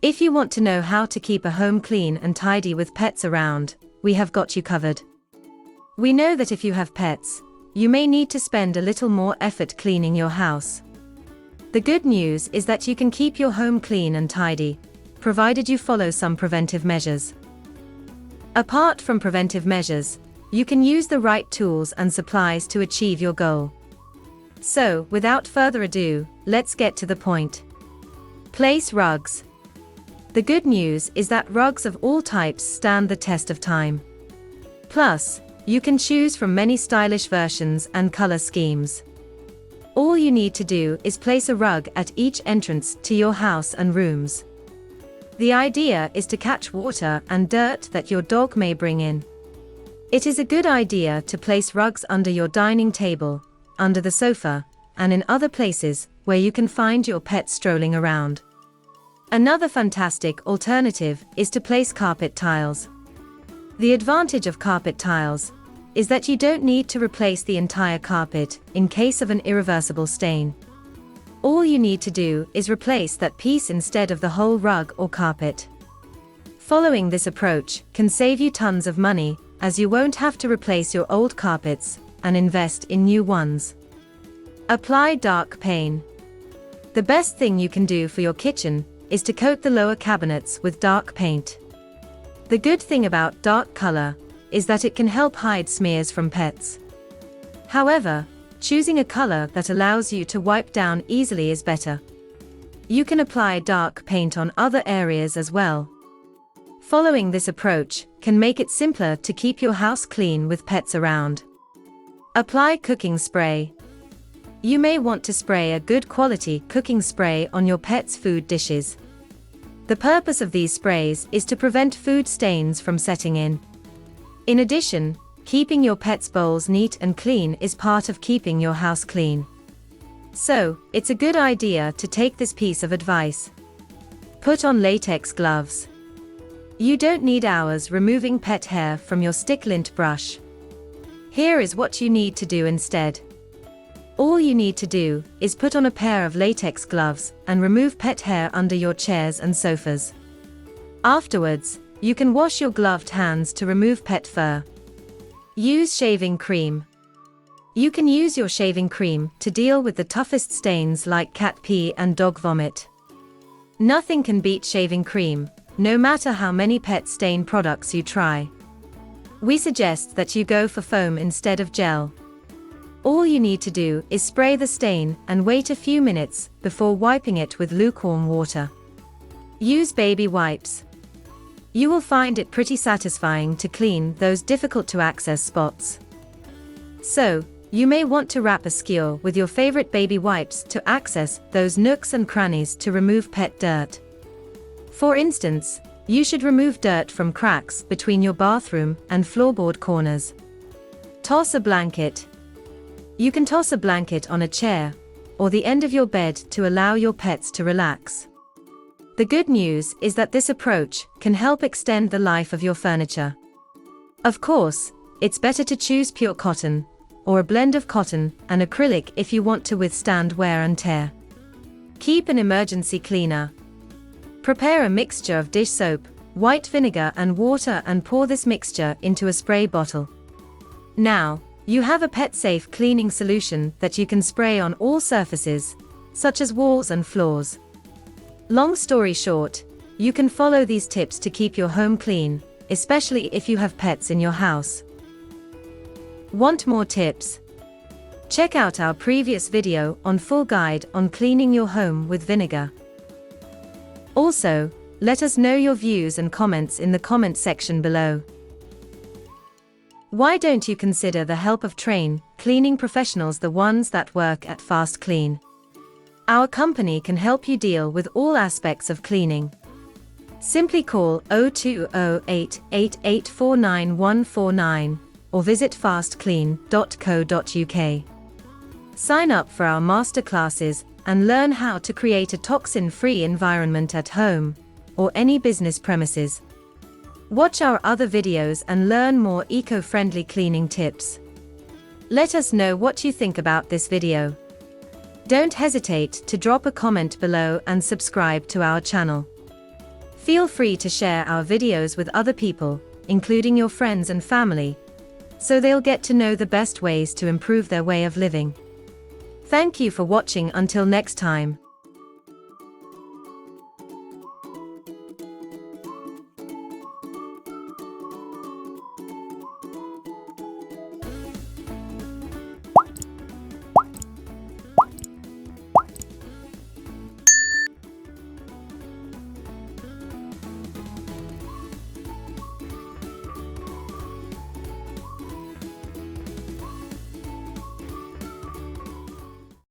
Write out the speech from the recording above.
If you want to know how to keep a home clean and tidy with pets around, we have got you covered. We know that if you have pets, you may need to spend a little more effort cleaning your house. The good news is that you can keep your home clean and tidy, provided you follow some preventive measures. Apart from preventive measures, you can use the right tools and supplies to achieve your goal. So, without further ado, let's get to the point. Place rugs. The good news is that rugs of all types stand the test of time. Plus, you can choose from many stylish versions and color schemes. All you need to do is place a rug at each entrance to your house and rooms. The idea is to catch water and dirt that your dog may bring in. It is a good idea to place rugs under your dining table, under the sofa, and in other places where you can find your pet strolling around. Another fantastic alternative is to place carpet tiles. The advantage of carpet tiles is that you don't need to replace the entire carpet in case of an irreversible stain. All you need to do is replace that piece instead of the whole rug or carpet. Following this approach can save you tons of money, as you won't have to replace your old carpets and invest in new ones. Apply dark paint. The best thing you can do for your kitchen is to coat the lower cabinets with dark paint. The good thing about dark color is that it can help hide smears from pets. However, choosing a color that allows you to wipe down easily is better. You can apply dark paint on other areas as well. Following this approach can make it simpler to keep your house clean with pets around. Apply cooking spray. You may want to spray a good quality cooking spray on your pet's food dishes. The purpose of these sprays is to prevent food stains from setting in. In addition, keeping your pet's bowls neat and clean is part of keeping your house clean. So, it's a good idea to take this piece of advice. Put on latex gloves. You don't need hours removing pet hair from your stick lint brush. Here is what you need to do instead. All you need to do is put on a pair of latex gloves and remove pet hair under your chairs and sofas. Afterwards, you can wash your gloved hands to remove pet fur. Use shaving cream. You can use your shaving cream to deal with the toughest stains like cat pee and dog vomit. Nothing can beat shaving cream, no matter how many pet stain products you try. We suggest that you go for foam instead of gel. All you need to do is spray the stain and wait a few minutes before wiping it with lukewarm water. Use baby wipes. You will find it pretty satisfying to clean those difficult to access spots. So, you may want to wrap a skewer with your favorite baby wipes to access those nooks and crannies to remove pet dirt. For instance, you should remove dirt from cracks between your bathroom and floorboard corners. Toss a blanket. You can toss a blanket on a chair or the end of your bed to allow your pets to relax. The good news is that this approach can help extend the life of your furniture. Of course, it's better to choose pure cotton, or a blend of cotton and acrylic if you want to withstand wear and tear. Keep an emergency cleaner. Prepare a mixture of dish soap, white vinegar and water and pour this mixture into a spray bottle. Now, you have a pet-safe cleaning solution that you can spray on all surfaces, such as walls and floors. Long story short, you can follow these tips to keep your home clean, especially if you have pets in your house. Want more tips? Check out our previous video on full guide on cleaning your home with vinegar. Also, let us know your views and comments in the comment section below. Why don't you consider the help of trained cleaning professionals, the ones that work at FastKlean? Our company can help you deal with all aspects of cleaning. Simply call 0208 8849149 or visit fastklean.co.uk. Sign up for our masterclasses and learn how to create a toxin-free environment at home or any business premises. Watch our other videos and learn more eco-friendly cleaning tips. Let us know what you think about this video. Don't hesitate to drop a comment below and subscribe to our channel. Feel free to share our videos with other people, including your friends and family, so they'll get to know the best ways to improve their way of living. Thank you for watching. Until next time.